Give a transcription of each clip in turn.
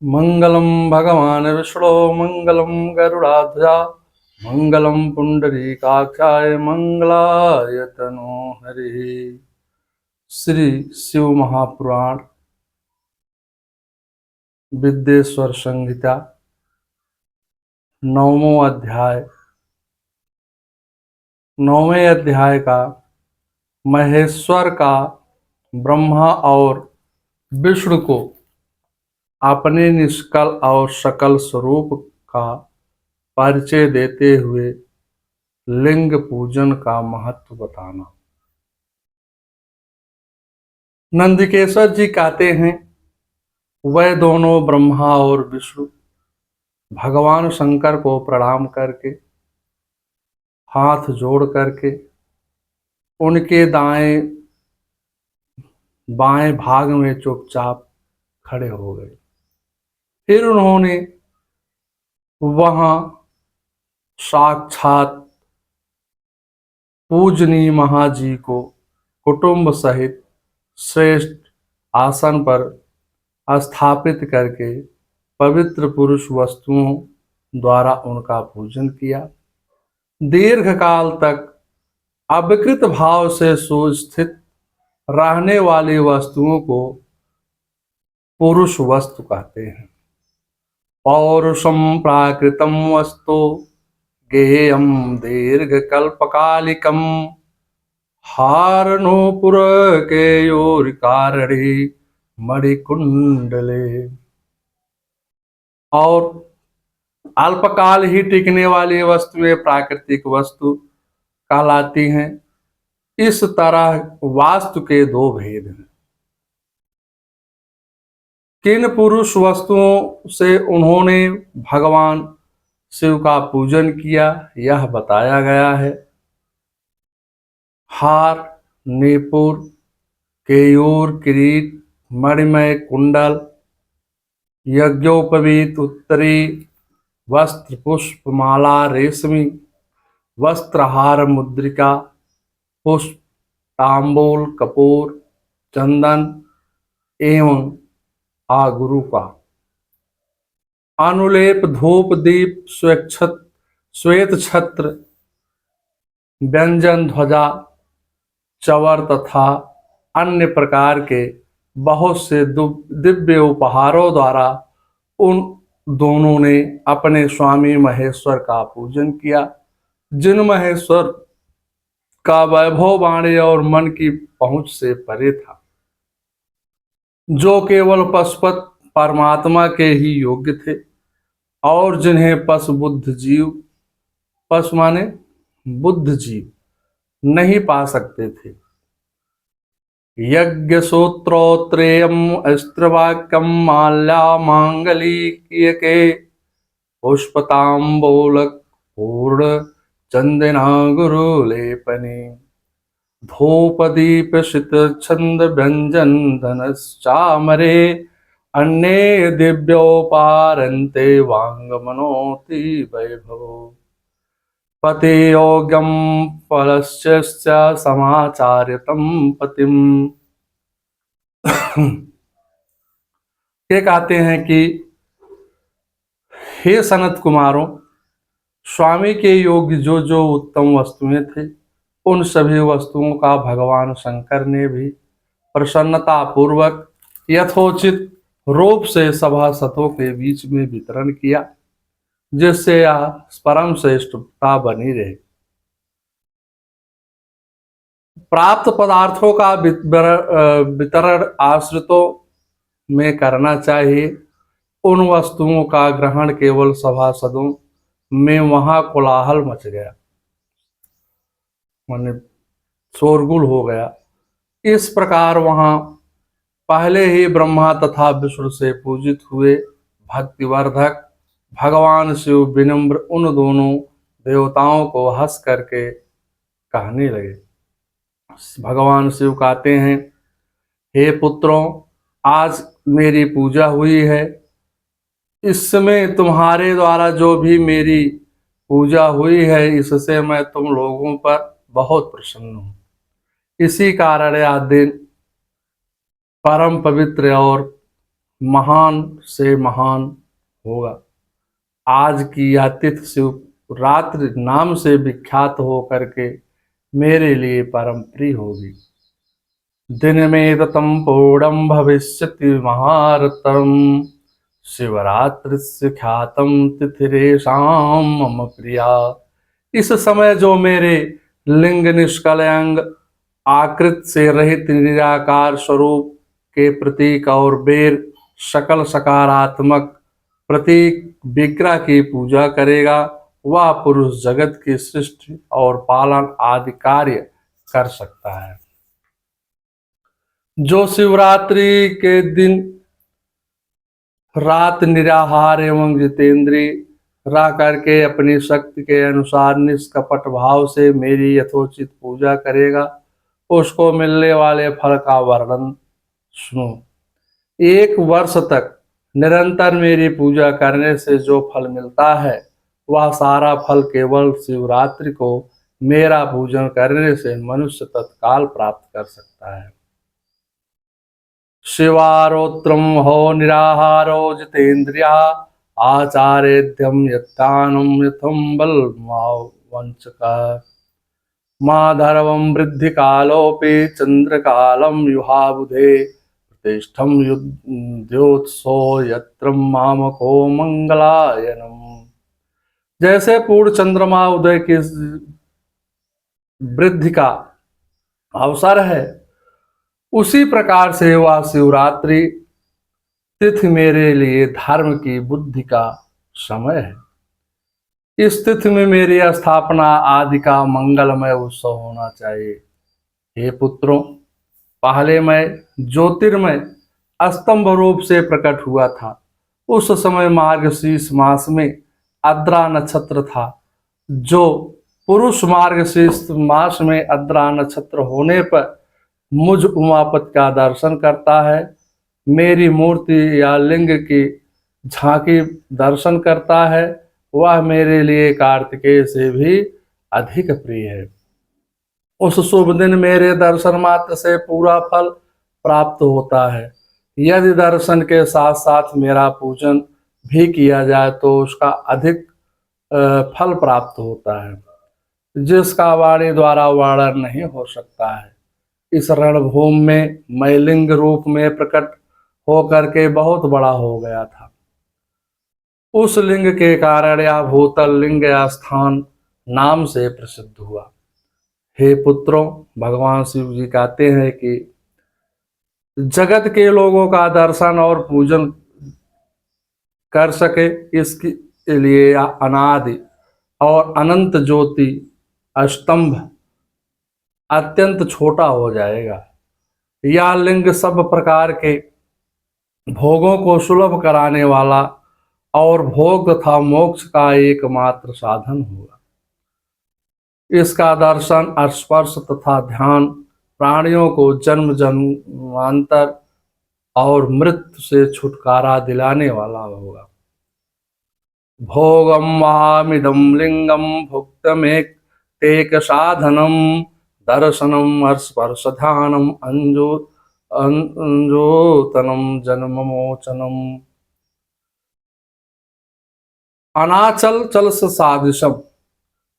मंगलम भगवान विष्णु मंगलम गरुड़ाध्वजा मंगलम पुंडरीकाक्षाय मंगलाय तनो हरि। श्री शिव महापुराण विद्येश्वर संहिता नवमो अध्याय। नौवें अध्याय का महेश्वर का ब्रह्मा और विष्णु को अपने निष्कल और सकल स्वरूप का परिचय देते हुए लिंग पूजन का महत्व बताना। नंदिकेश्वर जी कहते हैं, वह दोनों ब्रह्मा और विष्णु भगवान शंकर को प्रणाम करके हाथ जोड़ करके उनके दाएं बाएं भाग में चुपचाप खड़े हो गए। फिर उन्होंने वहां साक्षात पूजनीय महाजी को कुटुंब सहित श्रेष्ठ आसन पर स्थापित करके पवित्र पुरुष वस्तुओं द्वारा उनका पूजन किया। दीर्घ काल तक अविकृत भाव से सुस्थित रहने वाली वस्तुओं को पुरुष वस्तु कहते हैं। पौरुषम प्राकृतम वस्तु गेयम दीर्घकल्पकालिकम हारणोपुर केयोर कारणी मणिकुंडले। और अल्पकाल ही टिकने वाली वस्तुएं प्राकृतिक वस्तु कहलाती हैं। इस तरह वास्तु के दो भेद हैं। किन पुरुष वस्तुओं से उन्होंने भगवान शिव का पूजन किया, यह बताया गया है। हार, नेपुर, केयूर, किरीट, मणिमय कुंडल, यज्ञोपवीत उत्तरी वस्त्र, पुष्प माला, रेशमी वस्त्रहार, मुद्रिका, पुष्प, तांबूल, कपूर, चंदन एवं आगुरु का अनुलेप, धूप, दीप, श्वेत छत्र, व्यंजन, ध्वजा, चवर तथा अन्य प्रकार के बहुत से दिव्य उपहारों द्वारा उन दोनों ने अपने स्वामी महेश्वर का पूजन किया, जिन महेश्वर का वैभव वाणी और मन की पहुंच से परे था, जो केवल पशुपत परमात्मा के ही योग्य थे और जिन्हें पशु माने बुद्ध जीव नहीं पा सकते थे। यज्ञ सूत्रोत्रेयम अस्त्रवाक्यम माल्या मांगलिके पुष्पतांबूल पूर्ण चंदना गुरुलेपने धूप दीप शीत छंद व्यंजन धनश्चामरे अन्ये दिव्योपारन्ते वांगमनोति वैभव पति योग्यम फलस्य समाचार्यतम पतिम। ये कहते हैं कि हे सनत कुमारों, स्वामी के योग्य जो जो उत्तम वस्तुएं थे, उन सभी वस्तुओं का भगवान शंकर ने भी प्रसन्नता पूर्वक यथोचित रूप से सभासदों के बीच में वितरण किया, जिससे यह परम श्रेष्ठता बनी रहे। प्राप्त पदार्थों का वितरण आश्रितों में करना चाहिए। उन वस्तुओं का ग्रहण केवल सभासदों में वहां कोलाहल मच गया, माने शोरगुल हो गया। इस प्रकार वहां पहले ही ब्रह्मा तथा विष्णु से पूजित हुए भक्तिवर्धक भगवान शिव विनम्र उन दोनों देवताओं को हंस करके कहने लगे। भगवान शिव कहते हैं, हे पुत्रों, आज मेरी पूजा हुई है। इस समय तुम्हारे द्वारा जो भी मेरी पूजा हुई है, इससे मैं तुम लोगों पर बहुत प्रसन्न हूँ। इसी कारण यह दिन परम पवित्र और महान से महान होगा। आज की यह तिथि शिवरात्रि नाम से विख्यात हो करके मेरे लिए परम प्रिय होगी। दिन में ततम पूर्णम भविष्यति महारतम, शिवरात्रि ख्यातम तिथिरेशाम मम प्रिया। इस समय जो मेरे लिंग निष्कलंक आकृत से रहित निराकार स्वरूप के प्रतीक और बेर सकल सकारात्मक प्रतीक विग्रह की पूजा करेगा, वह पुरुष जगत की सृष्टि और पालन आदि कार्य कर सकता है। जो शिवरात्रि के दिन रात निराहार एवं जितेंद्रिय रह करके अपनी शक्ति के अनुसार निष्कपट भाव से मेरी यथोचित पूजा करेगा, उसको मिलने वाले फल का वर्णन सुनो। 1 वर्ष तक निरंतर मेरी पूजा करने से जो फल मिलता है, वह सारा फल केवल शिवरात्रि को मेरा पूजन करने से मनुष्य तत्काल प्राप्त कर सकता है। शिवारोत्रम हो निराहारो जितेन्द्रिया, आचार्यम यत्तानम यथम बल वंचका, माधर्वम वृद्धि कालोपि चंद्र कालम युहाबुधे, प्रतिष्ठम युद्धोत्सो यत्र मामको मंगलायनम। जैसे पूर्ण चंद्रमा उदय की वृद्धि का अवसर है, उसी प्रकार से वह शिवरात्रि तिथि मेरे लिए धर्म की बुद्धि का समय है। इस तिथि में मेरी स्थापना आदि का मंगलमय उत्सव होना चाहिए। हे पुत्रों, पहले मैं ज्योतिर्मय स्तंभ रूप से प्रकट हुआ था। उस समय मार्गशीर्ष मास में आद्रा नक्षत्र था। जो पुरुष मार्गशीर्ष मास में आद्रा नक्षत्र होने पर मुझ उमापति का दर्शन करता है, मेरी मूर्ति या लिंग की झांकी दर्शन करता है, वह मेरे लिए कार्तिकेय से भी अधिक प्रिय है। उस शुभ दिन मेरे दर्शन मात्र से पूरा फल प्राप्त होता है। यदि दर्शन के साथ साथ मेरा पूजन भी किया जाए तो उसका अधिक फल प्राप्त होता है, जिसका वाणी द्वारा वर्णन नहीं हो सकता है। इस रणभूमि में मैं लिंग रूप में प्रकट होकर के बहुत बड़ा हो गया था। उस लिंग के कारण यह भूतल लिंग या स्थान नाम से प्रसिद्ध हुआ। हे पुत्रों, भगवान शिव जी कहते हैं कि जगत के लोगों का दर्शन और पूजन कर सके, इसके लिए अनादि और अनंत ज्योति स्तंभ अत्यंत छोटा हो जाएगा। यह लिंग सब प्रकार के भोगों को सुलभ कराने वाला और भोग तथा मोक्ष का एकमात्र साधन होगा। इसका दर्शन, स्पर्श तथा ध्यान प्राणियों को जन्म जन्मांतर और मृत्यु से छुटकारा दिलाने वाला होगा। भोगम महामिदम लिंगम भुक्तमेक तेक साधनम, दर्शनम स्पर्श ध्यानम अंजोतनम जन्म मोचनम। अनाचल चल सादृशम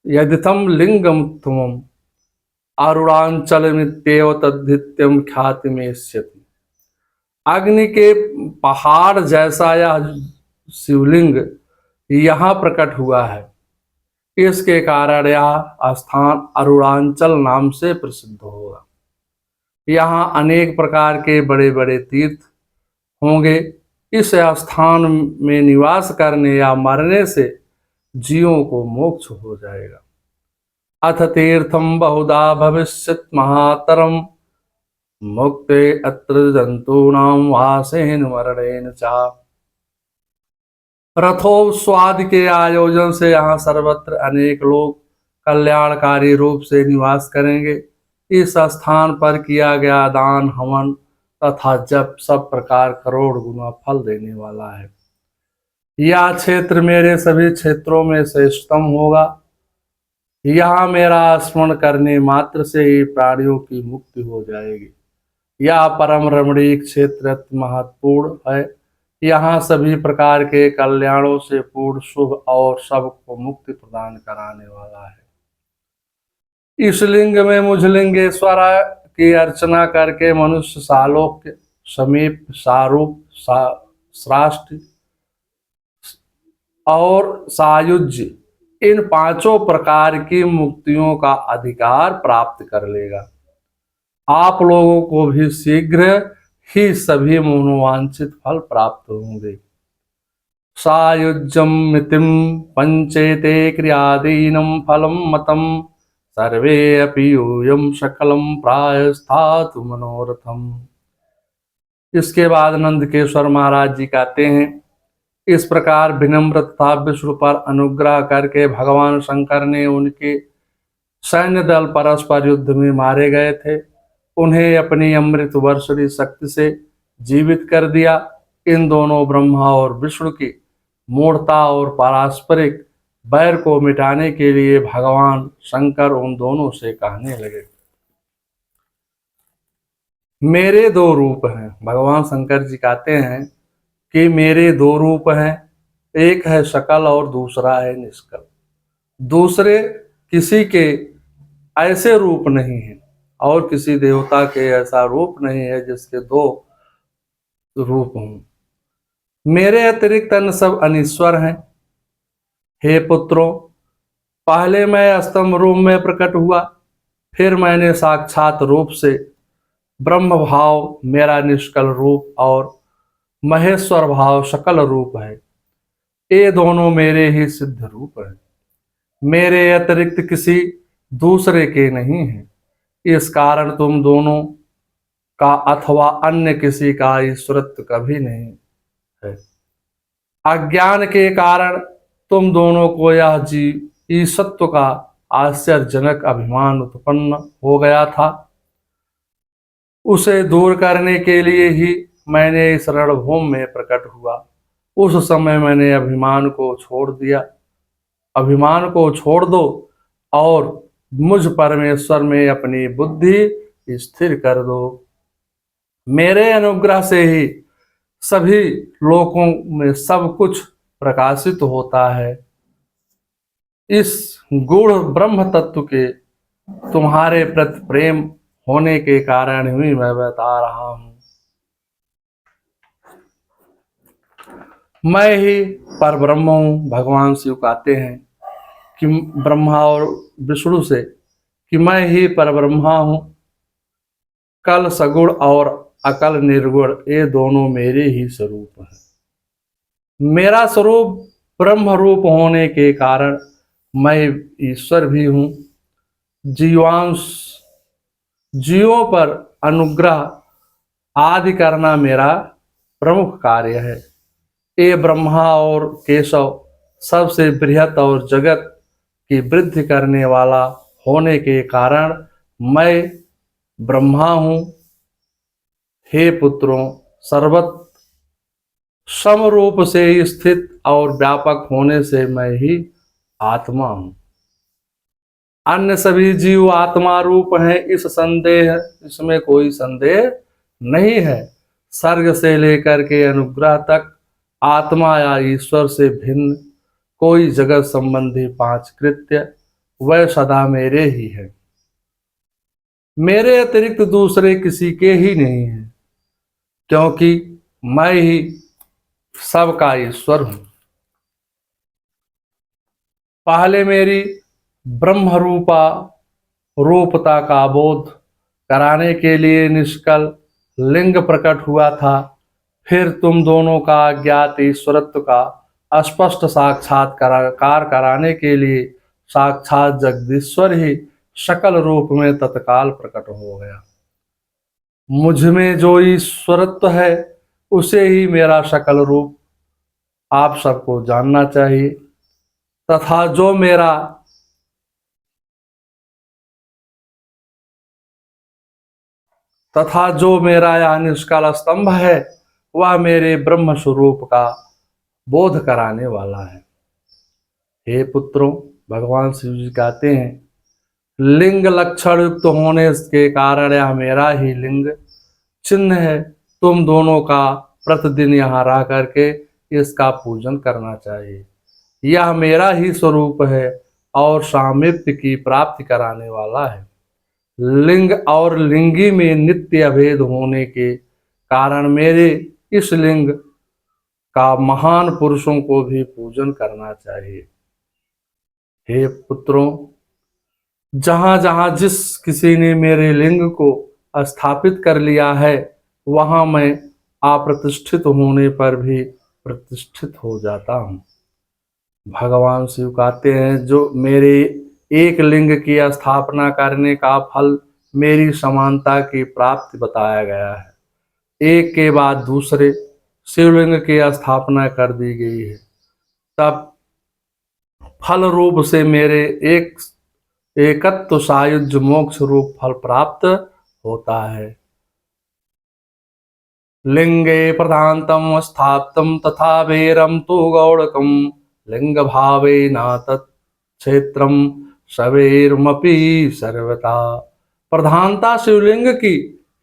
यदितम लिंगम तुमम, अरुणांचल मित्येव तद्धित्यम ख्याति में। अग्नि के पहाड़ जैसा यह शिवलिंग यहाँ प्रकट हुआ है। इसके कारण यह स्थान अरुणांचल नाम से प्रसिद्ध होगा। यहाँ अनेक प्रकार के बड़े बड़े तीर्थ होंगे। इस स्थान में निवास करने या मरने से जीवों को मोक्ष हो जाएगा। अथ तीर्थम बहुधा भविष्यत् महातरम, मुक्ते अत्र जंतूनाम वासेन मरणेन चा। रथोत्सवादि के आयोजन से यहाँ सर्वत्र अनेक लोग कल्याणकारी रूप से निवास करेंगे। इस स्थान पर किया गया दान, हवन तथा जप सब प्रकार करोड़ गुना फल देने वाला है। यह क्षेत्र मेरे सभी क्षेत्रों में श्रेष्ठतम होगा। यहाँ मेरा स्मरण करने मात्र से ही प्राणियों की मुक्ति हो जाएगी। यह परम रमणीय क्षेत्र महत्वपूर्ण है। यहाँ सभी प्रकार के कल्याणों से पूर्ण, शुभ और सबको मुक्ति प्रदान कराने वाला है। इस लिंग में मुझलिंगेश्वर की अर्चना करके मनुष्य सालोक्य, समीप, सारूप, श्राष्ट और सायुज्य, इन पांचों प्रकार की मुक्तियों का अधिकार प्राप्त कर लेगा। आप लोगों को भी शीघ्र ही सभी मनोवांछित फल प्राप्त होंगे। सायुज्यम मितिम पंचेते क्रियादीनम फलम मतम सर्वे अपि यूयम सकलम प्रायस्थातु मनोरथम। इसके बाद नंदकेश्वर महाराज जी कहते हैं, इस प्रकार विनम्र तथा विष्णु पर अनुग्रह करके भगवान शंकर ने उनके सैन्य दल परस्पर युद्ध में मारे गए थे, उन्हें अपनी अमृत वर्षणी शक्ति से जीवित कर दिया। इन दोनों ब्रह्मा और विष्णु की मूढ़ता और पारस्परिक बैर को मिटाने के लिए भगवान शंकर उन दोनों से कहने लगे, मेरे दो रूप हैं। भगवान शंकर जी कहते हैं कि मेरे दो रूप हैं, एक है सकल और दूसरा है निष्कल। दूसरे किसी के ऐसे रूप नहीं है और किसी देवता के ऐसा रूप नहीं है जिसके दो रूप हों। मेरे अतिरिक्त अन्य सब अनीश्वर हैं। हे पुत्रों, पहले मैं स्तंभ रूप में प्रकट हुआ, फिर मैंने साक्षात रूप से ब्रह्म भाव मेरा निष्कल रूप और महेश्वर भाव सकल रूप है। ये दोनों मेरे ही सिद्ध रूप हैं, मेरे अतिरिक्त किसी दूसरे के नहीं हैं। इस कारण तुम दोनों का अथवा अन्य किसी का ईश्वरत्व कभी नहीं है। अज्ञान के कारण तुम दोनों को यह जीव ईशत्व का आश्चर्यजनक अभिमान उत्पन्न हो गया था। उसे दूर करने के लिए ही मैंने इस रणभूमि में प्रकट हुआ। उस समय मैंने अभिमान को छोड़ दिया। अभिमान को छोड़ दो और मुझ परमेश्वर में अपनी बुद्धि स्थिर कर दो। मेरे अनुग्रह से ही सभी लोकों में सब कुछ प्रकाशित होता है। इस गूढ़ ब्रह्म तत्व के तुम्हारे प्रति प्रेम होने के कारण ही मैं बता रहा हूं। मैं ही परब्रह्म हूँ। भगवान शिव कहते हैं कि ब्रह्मा और विष्णु से कि मैं ही परब्रह्मा हूँ। कल सगुण और अकल निर्गुण, ये दोनों मेरे ही स्वरूप हैं। मेरा स्वरूप ब्रह्म रूप होने के कारण मैं ईश्वर भी हूँ। जीवों पर अनुग्रह आदि करना मेरा प्रमुख कार्य है। ये ब्रह्मा और केशव सबसे बृहत और जगत की वृद्धि करने वाला होने के कारण मैं ब्रह्मा हूँ। हे पुत्रों, सर्वत्र समरूप से स्थित और व्यापक होने से मैं ही आत्मा हूँ। अन्य सभी जीव आत्मा रूप हैं, इसमें कोई संदेह नहीं है। सर्ग से लेकर के अनुग्रह तक आत्मा या ईश्वर से भिन्न कोई जगत संबंधी पांच कृत्य वह सदा मेरे ही है। मेरे अतिरिक्त दूसरे किसी के ही नहीं है, क्योंकि मैं ही सबका ईश्वर हूं। पहले मेरी ब्रह्म रूपता का बोध कराने के लिए निष्कल लिंग प्रकट हुआ था। फिर तुम दोनों का ज्ञात ईश्वरत्व का स्पष्ट साक्षात्कार कराने के लिए साक्षात जगदीश्वर ही सकल रूप में तत्काल प्रकट हो गया। मुझ में जो ईश्वरत्व है उसे ही मेरा सकल रूप आप सबको जानना चाहिए। तथा जो मेरा यह निष्कल स्तंभ है वह मेरे ब्रह्म स्वरूप का बोध कराने वाला है। हे पुत्रों, भगवान शिव जी कहते हैं, लिंग लक्षण युक्त होने के कारण यह मेरा ही लिंग चिन्ह है। तुम दोनों का प्रतिदिन यहाँ रह करके इसका पूजन करना चाहिए। यह मेरा ही स्वरूप है और सामीप्य की प्राप्ति कराने वाला है। लिंग और लिंगी में नित्य अभेद होने के कारण मेरे इस लिंग का महान पुरुषों को भी पूजन करना चाहिए। हे पुत्रों, जहां जहां जिस किसी ने मेरे लिंग को स्थापित कर लिया है, वहां मैं अप्रतिष्ठित होने पर भी प्रतिष्ठित हो जाता हूँ। भगवान शिव कहते हैं, जो मेरे एक लिंग की स्थापना करने का फल मेरी समानता की प्राप्ति बताया गया है। एक के बाद दूसरे शिवलिंग की स्थापना कर दी गई है, तब फल रूप से मेरे एकत्व सायुज्य मोक्ष रूप फल प्राप्त होता है। लिंगे प्रधानतम स्थाप्तम तथा वेरम तो गौड़कम लिंग भावे न तत्क्षेत्रम सवेरमपि सर्वथा। प्रधानता शिवलिंग की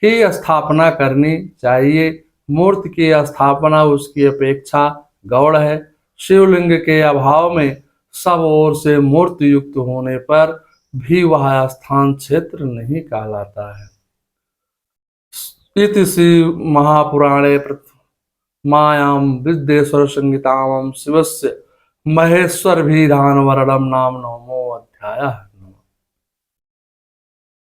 ही स्थापना करनी चाहिए। मूर्ति की स्थापना उसकी अपेक्षा गौड़ है। शिवलिंग के अभाव में सब ओर से मूर्ति युक्त होने पर भी वह स्थान क्षेत्र नहीं कहलाता है। इति श्री महापुराणे मायां विद्येश्वर संहितायां शिवस्य महेश्वर विधान वर्णनम नाम नवमो अध्यायः।